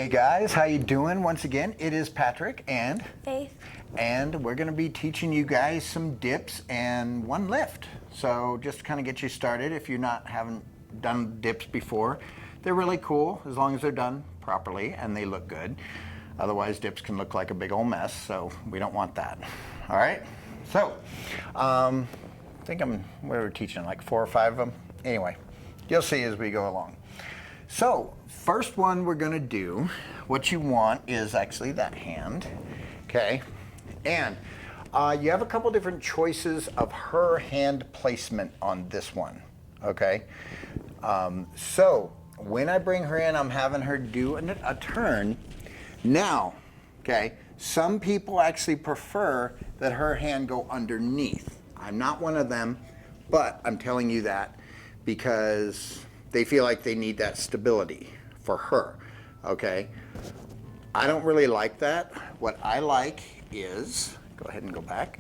Hey guys, how you doing? Once again, it is Patrick and Faith. And we're going to be teaching you guys some dips and one lift. So just to kind of get you started, if haven't done dips before, they're really cool as long as they're done properly and they look good. Otherwise, dips can look like a big old mess, so we don't want that. All right. So I think we were teaching like 4 or 5 of them. Anyway, you'll see as we go along. So first one we're going to do, what you want is actually that hand, okay? And you have a couple different choices of her hand placement on this one, okay? So when I bring her in, I'm having her do a turn. Now, okay, some people actually prefer that her hand go underneath. I'm not one of them, but I'm telling you that because they feel like they need that stability for her, okay? I don't really like that. What I like is, go ahead and go back.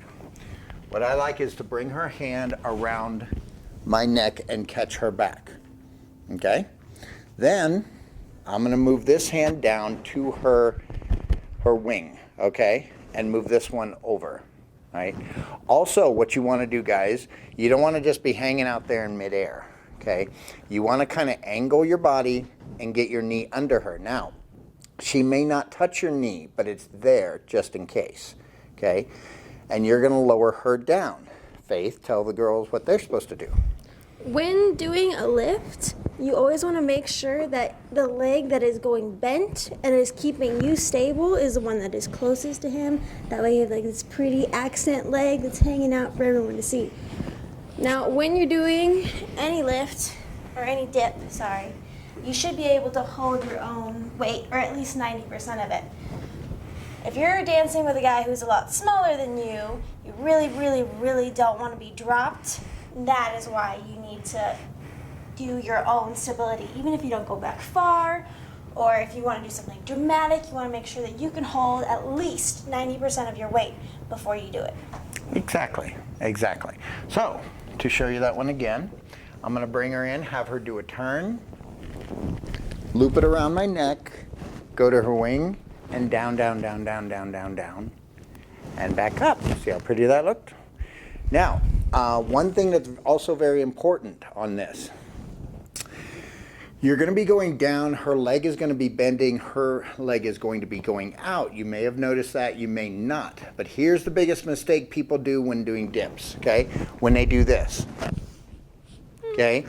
What I like is to bring her hand around my neck and catch her back, okay? Then I'm gonna move this hand down to her wing, okay? And move this one over, right? Also, what you wanna do, guys, you don't wanna just be hanging out there in midair. Okay, you want to kind of angle your body and get your knee under her. Now, she may not touch your knee, but it's there just in case. Okay, and you're going to lower her down. Faith, tell the girls what they're supposed to do. When doing a lift, you always want to make sure that the leg that is going bent and is keeping you stable is the one that is closest to him. That way you have like this pretty accent leg that's hanging out for everyone to see. Now, when you're doing any lift, or any dip, you should be able to hold your own weight, or at least 90% of it. If you're dancing with a guy who's a lot smaller than you, you really, really, really don't want to be dropped. That is why you need to do your own stability. Even if you don't go back far, or if you want to do something dramatic, you want to make sure that you can hold at least 90% of your weight before you do it. Exactly, exactly. So, to show you that one again, I'm going to bring her in, have her do a turn, loop it around my neck, go to her wing, and down, down, down, down, down, down, down, and back up. See how pretty that looked? Now, one thing that's also very important on this, you're going to be going down, her leg is going to be bending, her leg is going to be going out. You may have noticed that, you may not. But here's the biggest mistake people do when doing dips, okay? When they do this, okay?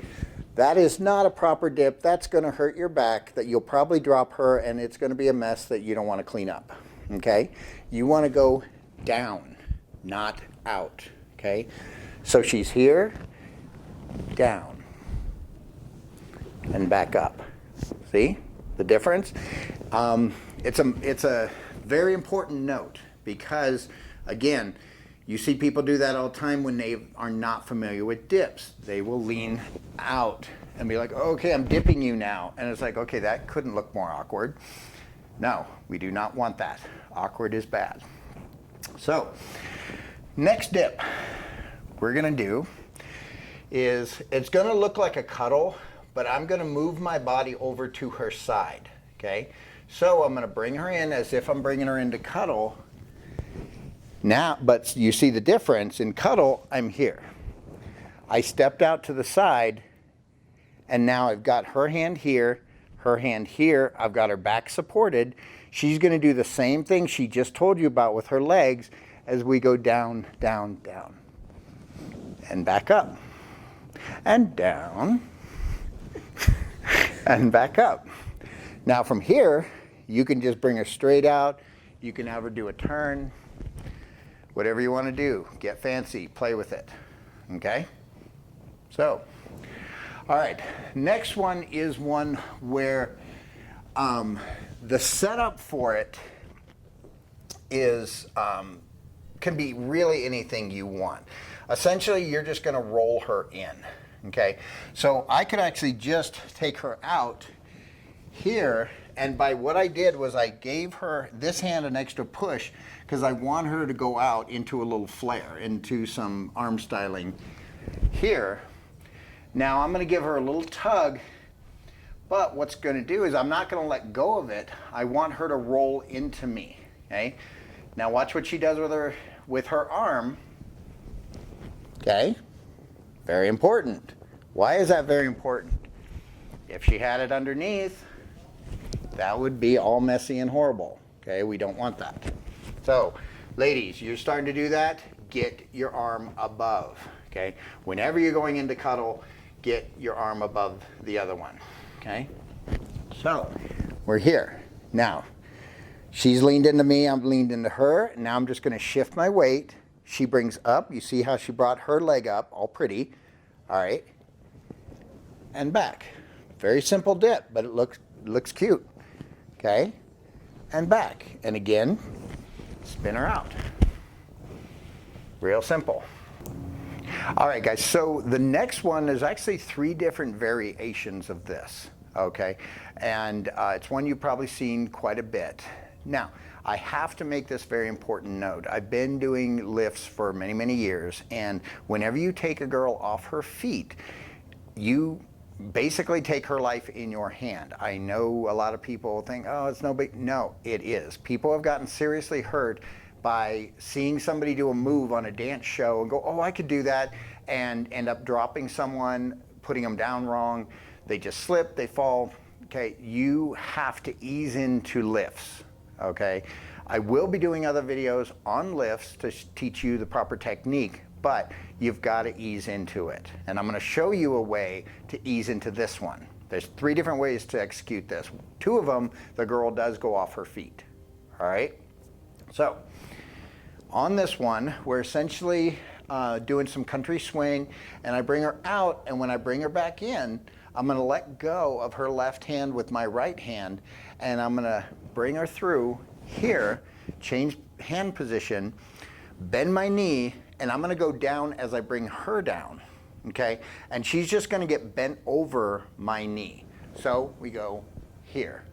That is not a proper dip. That's going to hurt your back, that you'll probably drop her, and it's going to be a mess that you don't want to clean up, okay? You want to go down, not out, okay? So she's here, down, and back up. See the difference? It's a very important note because, again, you see people do that all the time when they are not familiar with dips. They will lean out and be like, okay, I'm dipping you now. And it's like, okay, that couldn't look more awkward. No, we do not want that. Awkward is bad. So, next dip we're gonna do is, it's gonna look like a cuddle, but I'm going to move my body over to her side, okay? So I'm going to bring her in as if I'm bringing her into cuddle. Now, but you see the difference. In cuddle, I'm here. I stepped out to the side, and now I've got her hand here, I've got her back supported. She's going to do the same thing she just told you about with her legs as we go down, down, down, and back up, and down, and back up. Now from here, you can just bring her straight out. You can have her do a turn. Whatever you want to do. Get fancy. Play with it. Okay? So, all right. Next one is one where the setup for it is can be really anything you want. Essentially, you're just going to roll her in. Okay, so I could actually just take her out here, and by what I did was I gave her this hand an extra push because I want her to go out into a little flare, into some arm styling here. Now I'm going to give her a little tug, But what's going to do is I'm not going to let go of it. I want her to roll into me, okay? Now watch what she does with her arm, okay? Very important. Why is that very important? If she had it underneath, that would be all messy and horrible, okay? We don't want that. So, ladies, you're starting to do that, get your arm above, okay? Whenever you're going into cuddle, get your arm above the other one, okay? So, we're here. Now, she's leaned into me, I'm leaned into her. Now I'm just gonna shift my weight. She brings up, you see how she brought her leg up, all pretty, all right? And back. Very simple dip, but it looks cute, okay? And back, and again, spin her out. Real simple. All right, guys, so the next one is actually 3 different variations of this, okay? And it's one you've probably seen quite a bit. Now, I have to make this very important note. I've been doing lifts for many, many years, and whenever you take a girl off her feet, you basically take her life in your hand. I know a lot of people think, oh, it's no big, no, it is. People have gotten seriously hurt by seeing somebody do a move on a dance show and go, oh, I could do that, and end up dropping someone, putting them down wrong. They just slip, they fall. Okay, you have to ease into lifts, okay? I will be doing other videos on lifts to teach you the proper technique, but you've got to ease into it. And I'm going to show you a way to ease into this one. There's 3 different ways to execute this. 2 of them, the girl does go off her feet, all right? So, on this one, we're essentially doing some country swing, and I bring her out, and when I bring her back in, I'm going to let go of her left hand with my right hand, and I'm going to bring her through here, change hand position, bend my knee, and I'm going to go down as I bring her down, okay? And she's just going to get bent over my knee. So we go here,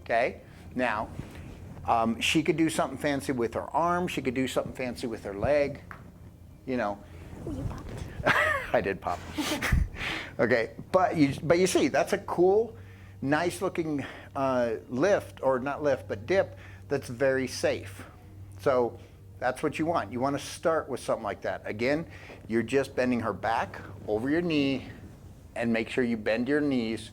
okay? Now, she could do something fancy with her arm. She could do something fancy with her leg, you know. You popped. I did pop. Okay, but you see, that's a cool, nice looking lift, or not lift, but dip that's very safe. So that's what you want. You want to start with something like that. Again, you're just bending her back over your knee, and make sure you bend your knees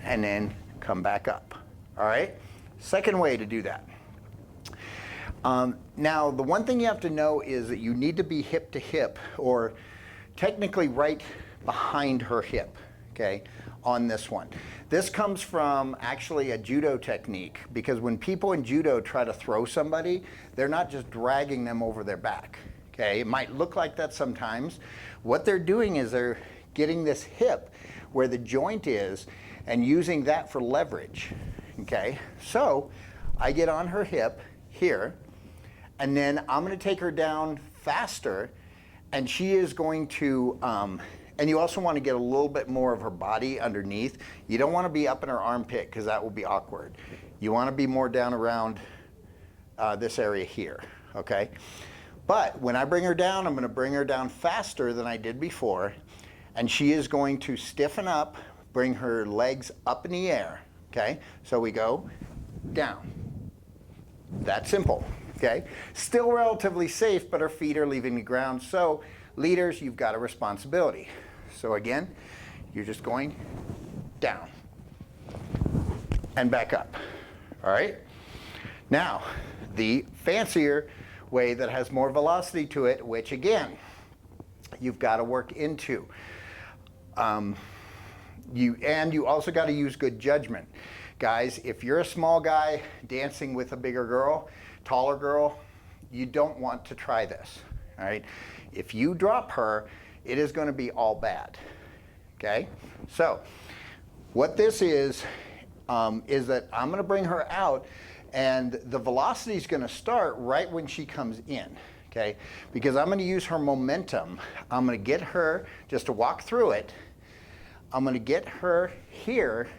and then come back up. All right? Second way to do that. Now, the one thing you have to know is that you need to be hip to hip, or technically right behind her hip, okay, on this one. This comes from actually a judo technique, because when people in judo try to throw somebody, they're not just dragging them over their back, okay? It might look like that sometimes. What they're doing is they're getting this hip where the joint is and using that for leverage, okay? So I get on her hip here, and then I'm going to take her down faster, and she is going to, and you also want to get a little bit more of her body underneath. You don't want to be up in her armpit, because that will be awkward. You want to be more down around this area here, okay? But when I bring her down, I'm going to bring her down faster than I did before, and she is going to stiffen up, bring her legs up in the air, okay? So we go down. That's simple. Okay? Still relatively safe, but her feet are leaving the ground. So, leaders, you've got a responsibility. So again, you're just going down and back up. All right? Now, the fancier way that has more velocity to it, which again, you've got to work into. You also got to use good judgment. Guys, if you're a small guy dancing with a bigger girl, taller girl, you don't want to try this, all right? If you drop her, it is going to be all bad, okay? So what this is that I'm going to bring her out, and the velocity is going to start right when she comes in, okay? Because I'm going to use her momentum. I'm going to get her just to walk through it. I'm going to get her here,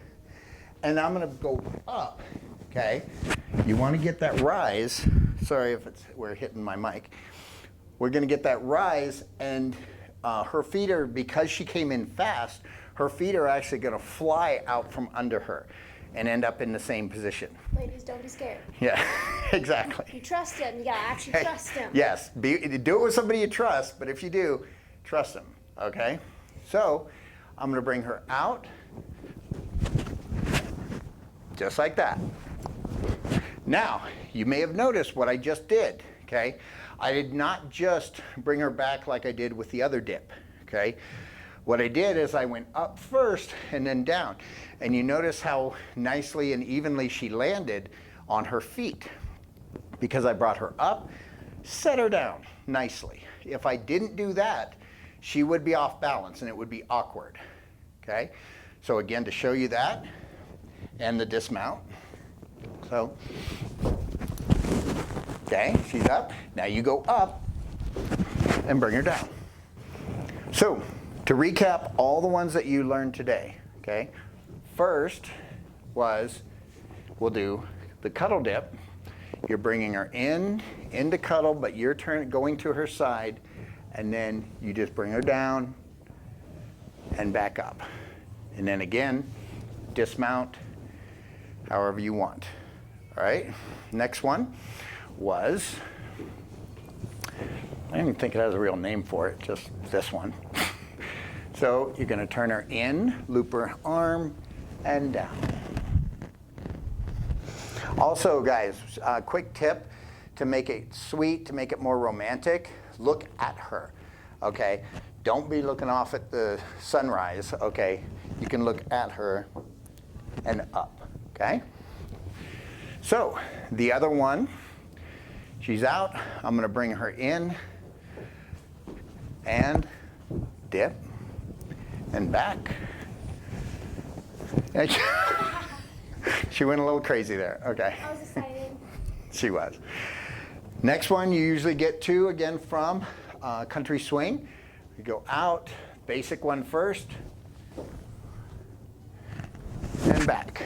and I'm going to go up, okay? You want to get that rise. Sorry if we're hitting my mic. We're going to get that rise, and her feet are, because she came in fast, her feet are actually going to fly out from under her and end up in the same position. Ladies, don't be scared. Yeah, exactly. You trust him. You gotta actually trust him. Yes, do it with somebody you trust, but if you do, trust them, okay? So I'm going to bring her out, just like that. Now, you may have noticed what I just did, okay? I did not just bring her back like I did with the other dip, okay? What I did is I went up first and then down. And you notice how nicely and evenly she landed on her feet, because I brought her up, set her down nicely. If I didn't do that, she would be off balance and it would be awkward, okay? So again, to show you that and the dismount. So, okay, she's up. Now you go up and bring her down. So, to recap all the ones that you learned today, okay? First was, we'll do the cuddle dip. You're bringing her into cuddle, but you're going to her side, and then you just bring her down and back up. And then again, dismount however you want. All right, next one was, I don't even think it has a real name for it, just this one. So you're going to turn her in, loop her arm, and down. Also, guys, a quick tip to make it sweet, to make it more romantic, look at her, okay? Don't be looking off at the sunrise, okay? You can look at her and up, okay? So the other one, she's out. I'm going to bring her in and dip and back. And she went a little crazy there. Okay. I was excited. She was. Next one you usually get to, again, from Country Swing. We go out, basic one first, and back.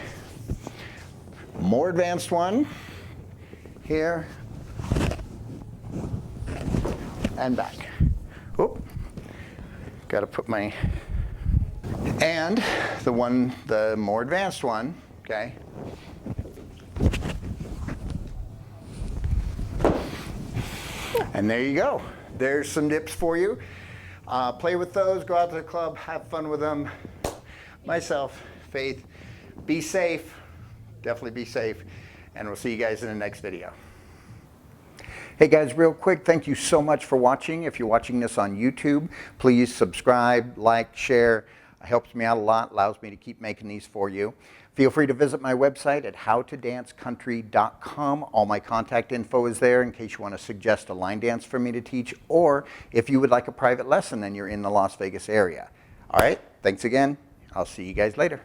More advanced one, here, and back. Oop, got to put my, and the more advanced one, okay. And there you go. There's some dips for you. Play with those, go out to the club, have fun with them. Myself, Faith, be safe. Definitely be safe, and we'll see you guys in the next video. Hey guys, real quick, thank you so much for watching. If you're watching this on YouTube, please subscribe, like, share. It helps me out a lot, allows me to keep making these for you. Feel free to visit my website at howtodancecountry.com. All my contact info is there in case you want to suggest a line dance for me to teach, or if you would like a private lesson and you're in the Las Vegas area. All right, thanks again. I'll see you guys later.